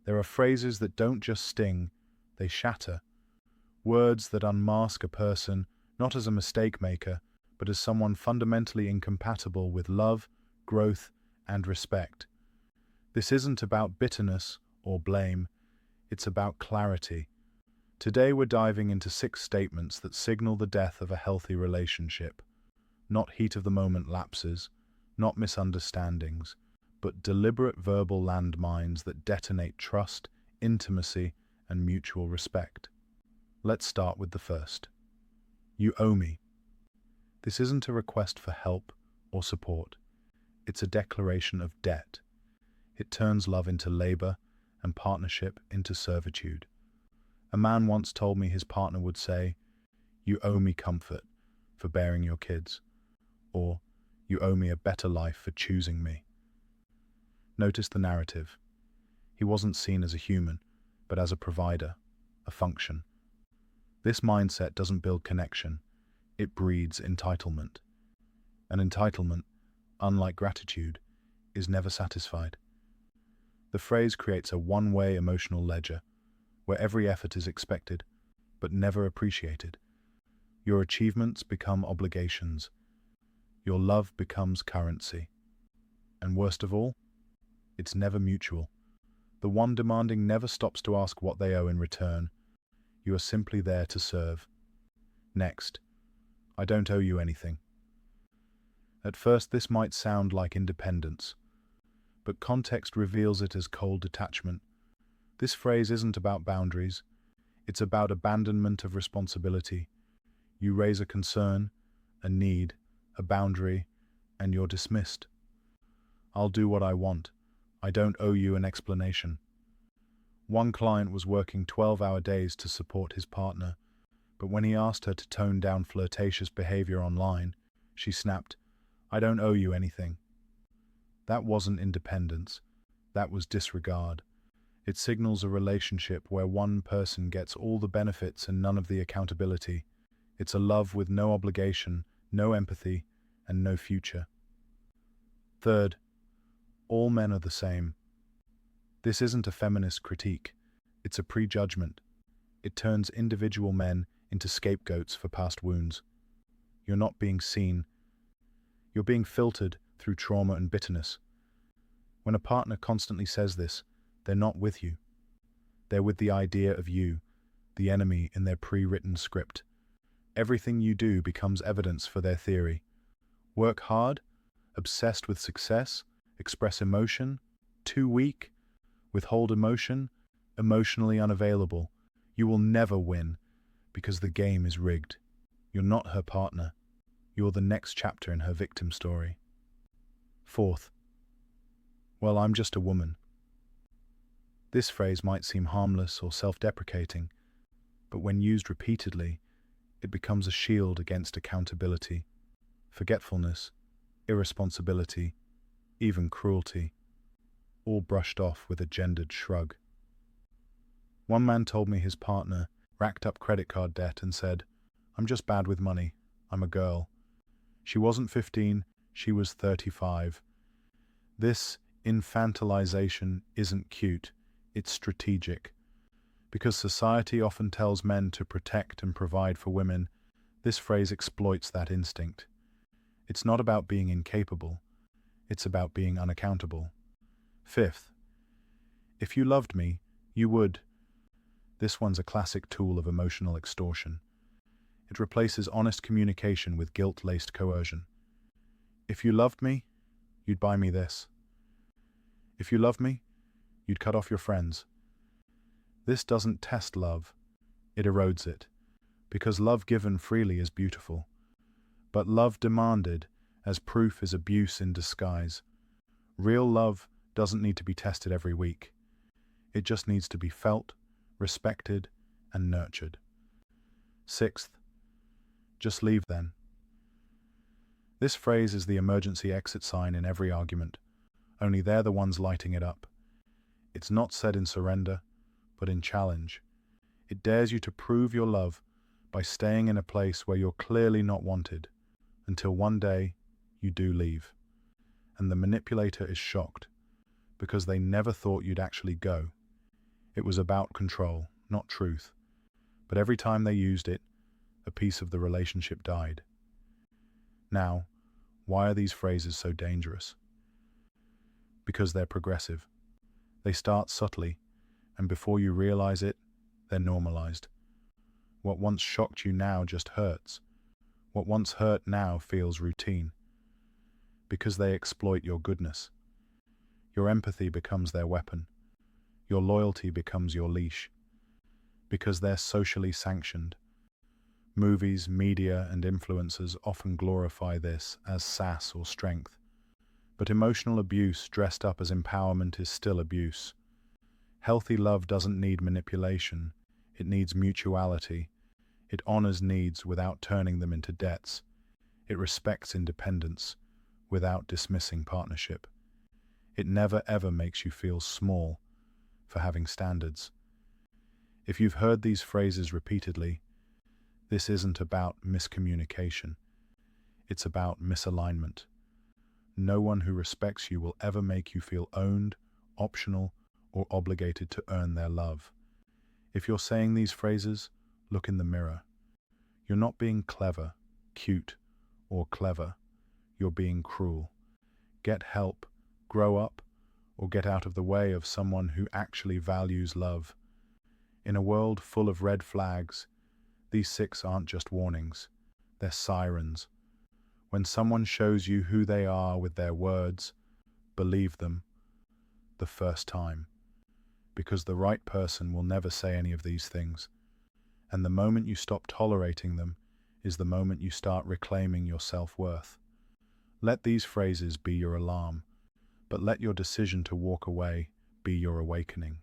There are phrases that don't just sting, they shatter. Words that unmask a person not as a mistake maker, but as someone fundamentally incompatible with love, growth, and respect. This isn't about bitterness or blame, it's about clarity. Today we're diving into 6 statements that signal the death of a healthy relationship. Not heat-of-the-moment lapses, not misunderstandings, but deliberate verbal landmines that detonate trust, intimacy, and mutual respect. Let's start with the first. You owe me. This isn't a request for help or support. It's a declaration of debt. It turns love into labor and partnership into servitude. A man once told me his partner would say, "You owe me comfort for bearing your kids," or "You owe me a better life for choosing me." Notice the narrative. He wasn't seen as a human, but as a provider, a function. This mindset doesn't build connection, it breeds entitlement. And entitlement, unlike gratitude, is never satisfied. The phrase creates a one-way emotional ledger, where every effort is expected, but never appreciated. Your achievements become obligations. Your love becomes currency. And worst of all, it's never mutual. The one demanding never stops to ask what they owe in return. You are simply there to serve. Next, I don't owe you anything. At first, this might sound like independence, but context reveals it as cold detachment. This phrase isn't about boundaries. It's about abandonment of responsibility. You raise a concern, a need, a boundary, and you're dismissed. I'll do what I want. I don't owe you an explanation. One client was working 12-hour days to support his partner, but when he asked her to tone down flirtatious behavior online, she snapped, "I don't owe you anything." That wasn't independence. That was disregard. It signals a relationship where one person gets all the benefits and none of the accountability. It's a love with no obligation, no empathy, and no future. Third, all men are the same. This isn't a feminist critique. It's a prejudgment. It turns individual men into scapegoats for past wounds. You're not being seen. You're being filtered through trauma and bitterness. When a partner constantly says this, they're not with you. They're with the idea of you, the enemy in their pre-written script. Everything you do becomes evidence for their theory. Work hard, obsessed with success, express emotion, too weak, withhold emotion, emotionally unavailable. You will never win because the game is rigged. You're not her partner. You're the next chapter in her victim story. Fourth, well, I'm just a woman. This phrase might seem harmless or self-deprecating, but when used repeatedly, it becomes a shield against accountability, forgetfulness, irresponsibility, even cruelty, all brushed off with a gendered shrug. One man told me his partner racked up credit card debt and said, "I'm just bad with money. I'm a girl." She wasn't 15, she was 35. This infantilization isn't cute, it's strategic. Because society often tells men to protect and provide for women, this phrase exploits that instinct. It's not about being incapable, it's about being unaccountable. Fifth, if you loved me, you would. This one's a classic tool of emotional extortion. It replaces honest communication with guilt-laced coercion. If you loved me, you'd buy me this. If you loved me, you'd cut off your friends. This doesn't test love, it erodes it, because love given freely is beautiful. But love demanded as proof is abuse in disguise. Real love doesn't need to be tested every week. It just needs to be felt, respected, and nurtured. Sixth, just leave then. This phrase is the emergency exit sign in every argument, only they're the ones lighting it up. It's not said in surrender, but in challenge. It dares you to prove your love by staying in a place where you're clearly not wanted, until one day you do leave. And the manipulator is shocked, because they never thought you'd actually go. It was about control, not truth. But every time they used it, a piece of the relationship died. Now, why are these phrases so dangerous? Because they're progressive. They start subtly, and before you realize it, they're normalized. What once shocked you now just hurts. What once hurt now feels routine. Because they exploit your goodness. Your empathy becomes their weapon. Your loyalty becomes your leash. Because they're socially sanctioned. Movies, media, and influencers often glorify this as sass or strength. But emotional abuse dressed up as empowerment is still abuse. Healthy love doesn't need manipulation. It needs mutuality. It honors needs without turning them into debts. It respects independence without dismissing partnership. It never ever makes you feel small for having standards. If you've heard these phrases repeatedly, this isn't about miscommunication. It's about misalignment. No one who respects you will ever make you feel owned, optional, or obligated to earn their love. If you're saying these phrases, look in the mirror. You're not being clever, cute, or clever. You're being cruel. Get help, grow up, or get out of the way of someone who actually values love. In a world full of red flags, these 6 aren't just warnings, they're sirens. When someone shows you who they are with their words, believe them the first time. Because the right person will never say any of these things. And the moment you stop tolerating them is the moment you start reclaiming your self-worth. Let these phrases be your alarm, but let your decision to walk away be your awakening.